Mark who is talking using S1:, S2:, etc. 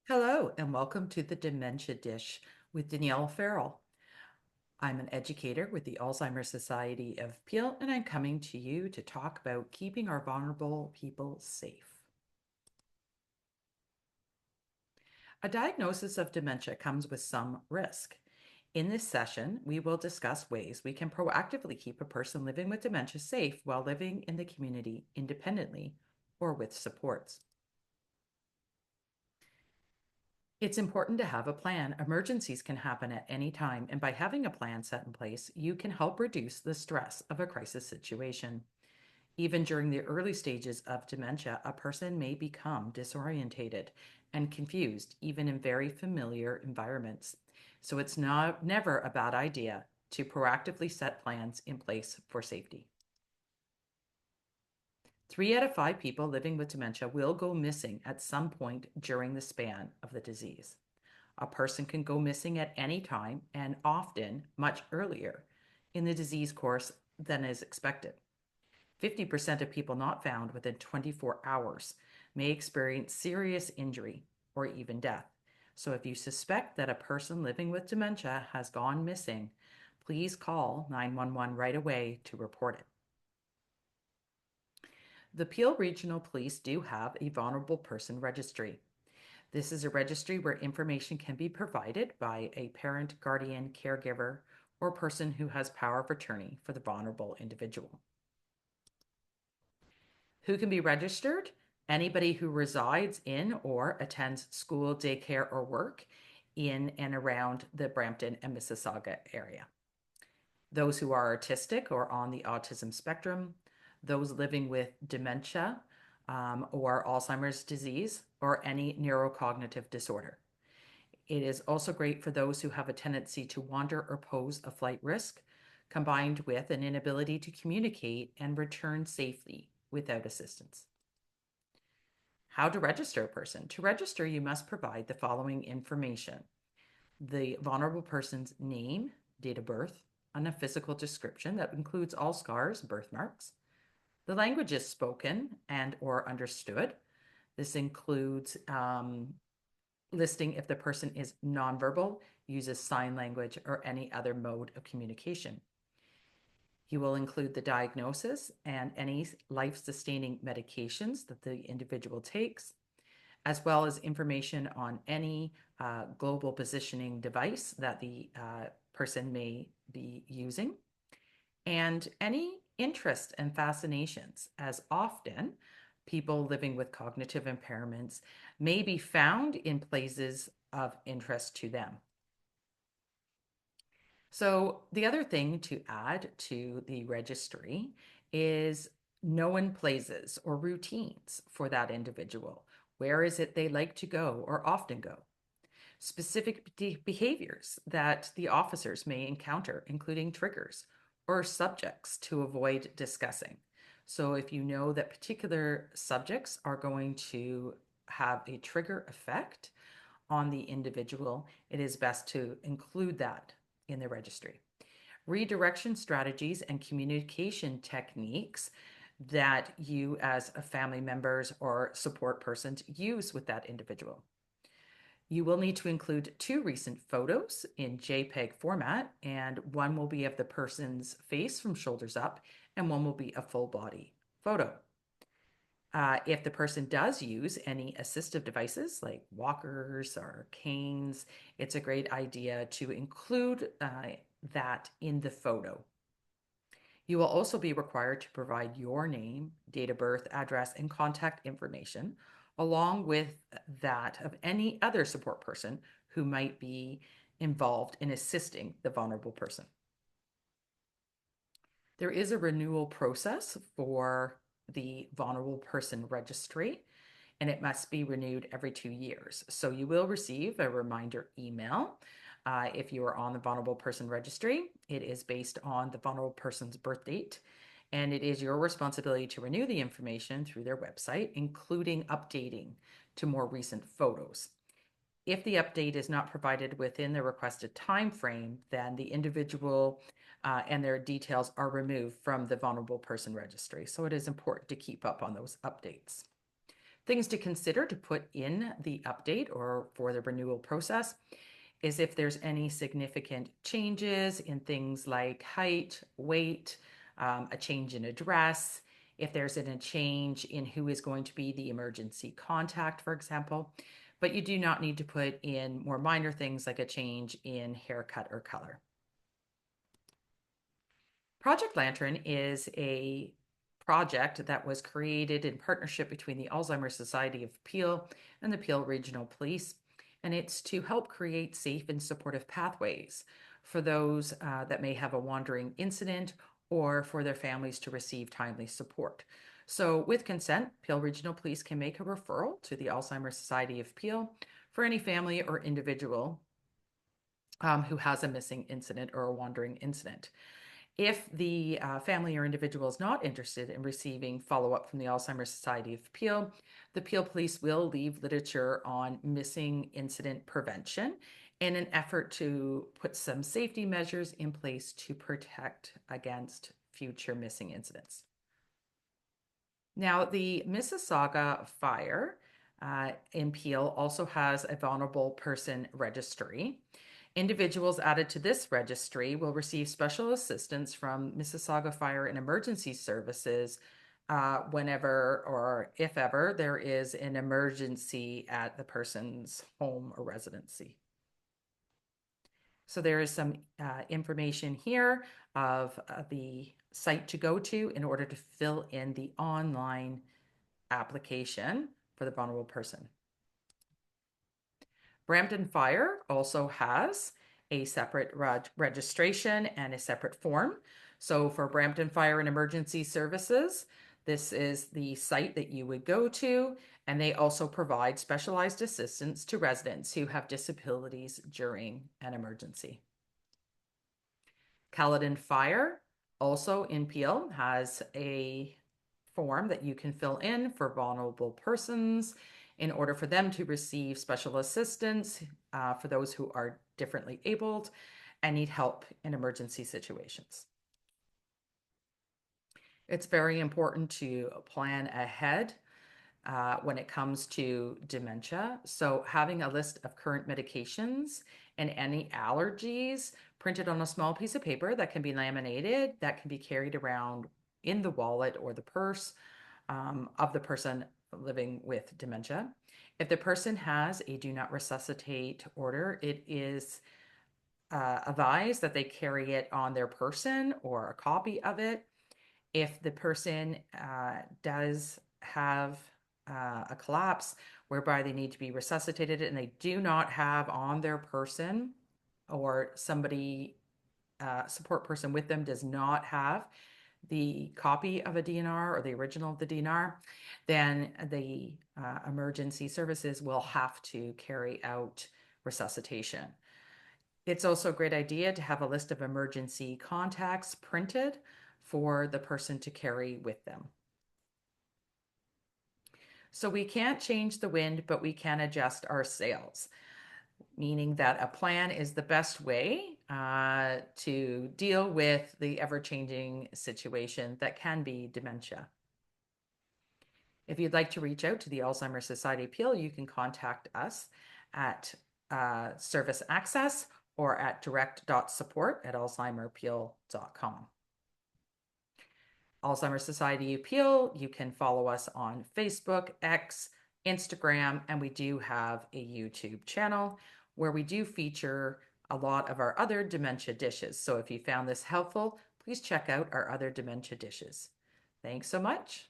S1: Hello, and welcome to the Dementia Dish with Danielle Farrell. I'm an educator with the Alzheimer's Society of Peel, and I'm coming to you to talk about keeping our vulnerable people safe. A diagnosis of dementia comes with some risk. In this session, we will discuss ways we can proactively keep a person living with dementia safe while living in the community independently or with supports. It's important to have a plan. Emergencies can happen at any time, and by having a plan set in place, you can help reduce the stress of a crisis situation. Even during the early stages of dementia, a person may become disorientated and confused, even in very familiar environments. So it's never a bad idea to proactively set plans in place for safety. 3 out of 5 people living with dementia will go missing at some point during the span of the disease. A person can go missing at any time and often much earlier in the disease course than is expected. 50% of people not found within 24 hours may experience serious injury or even death. So if you suspect that a person living with dementia has gone missing, please call 911 right away to report it. The Peel Regional Police do have a vulnerable person registry. This is a registry where information can be provided by a parent, guardian, caregiver, or person who has power of attorney for the vulnerable individual. Who can be registered? Anybody who resides in or attends school, daycare, or work in and around the Brampton and Mississauga area. Those who are autistic or on the autism spectrum, those living with dementia or Alzheimer's disease, or any neurocognitive disorder. It is also great for those who have a tendency to wander or pose a flight risk, combined with an inability to communicate and return safely without assistance. How to register a person. To register, you must provide the following information: the vulnerable person's name, date of birth, and a physical description that includes all scars, birthmarks, the languages spoken and or understood. This includes listing if the person is nonverbal, uses sign language, or any other mode of communication. He will include the diagnosis and any life-sustaining medications that the individual takes, as well as information on any global positioning device that the person may be using, and any interest and fascinations, as often people living with cognitive impairments may be found in places of interest to them. So, the other thing to add to the registry is known places or routines for that individual. Where is it they like to go or often go? Specific behaviors that the officers may encounter, including triggers or subjects to avoid discussing. So, if you know that particular subjects are going to have a trigger effect on the individual, it is best to include that in the registry. Redirection strategies and communication techniques that you, as a family members or support persons, use with that individual. You will need to include 2 recent photos in JPEG format, and one will be of the person's face from shoulders up, and one will be a full body photo. If the person does use any assistive devices like walkers or canes, it's a great idea to include that in the photo. You will also be required to provide your name, date of birth, address, and contact information, along with that of any other support person who might be involved in assisting the vulnerable person. There is a renewal process for the vulnerable person registry, and it must be renewed every 2 years. So you will receive a reminder email if you are on the vulnerable person registry. It is based on the vulnerable person's birth date, and it is your responsibility to renew the information through their website, including updating to more recent photos. If the update is not provided within the requested time frame, then the individual and their details are removed from the vulnerable person registry. So it is important to keep up on those updates. Things to consider to put in the update or for the renewal process is if there's any significant changes in things like height, weight, a change in address, if there's a change in who is going to be the emergency contact, for example. But you do not need to put in more minor things like a change in haircut or color. Project Lantern is a project that was created in partnership between the Alzheimer's Society of Peel and the Peel Regional Police, and it's to help create safe and supportive pathways for those that may have a wandering incident or for their families to receive timely support. So, with consent, Peel Regional Police can make a referral to the Alzheimer's Society of Peel for any family or individual who has a missing incident or a wandering incident. If the family or individual is not interested in receiving follow-up from the Alzheimer's Society of Peel, the Peel Police will leave literature on missing incident prevention in an effort to put some safety measures in place to protect against future missing incidents. Now, the Mississauga fire in Peel also has a vulnerable person registry. Individuals added to this registry will receive special assistance from Mississauga Fire and Emergency Services whenever or if ever there is an emergency at the person's home or residency. So there is some information here of the site to go to in order to fill in the online application for the vulnerable person. Brampton Fire also has a separate registration and a separate form. So for Brampton Fire and Emergency Services, this is the site that you would go to, and they also provide specialized assistance to residents who have disabilities during an emergency. Caledon Fire, also in Peel, has a form that you can fill in for vulnerable persons in order for them to receive special assistance for those who are differently abled and need help in emergency situations. It's very important to plan ahead when it comes to dementia. So having a list of current medications and any allergies printed on a small piece of paper that can be laminated, that can be carried around in the wallet or the purse of the person living with dementia. If the person has a do not resuscitate order, it is advised that they carry it on their person or a copy of it. If the person does have a collapse whereby they need to be resuscitated and they do not have on their person or somebody, support person with them does not have the copy of a DNR or the original of the DNR, then the emergency services will have to carry out resuscitation. It's also a great idea to have a list of emergency contacts printed for the person to carry with them. So we can't change the wind, but we can adjust our sails, meaning that a plan is the best way to deal with the ever-changing situation that can be dementia. If you'd like to reach out to the Alzheimer's Society Peel, you can contact us at Service Access or at direct.support@alzheimerpeel.com. Alzheimer's Society Peel, you can follow us on Facebook, X, Instagram, and we do have a YouTube channel where we do feature a lot of our other dementia dishes. So if you found this helpful, please check out our other dementia dishes. Thanks so much.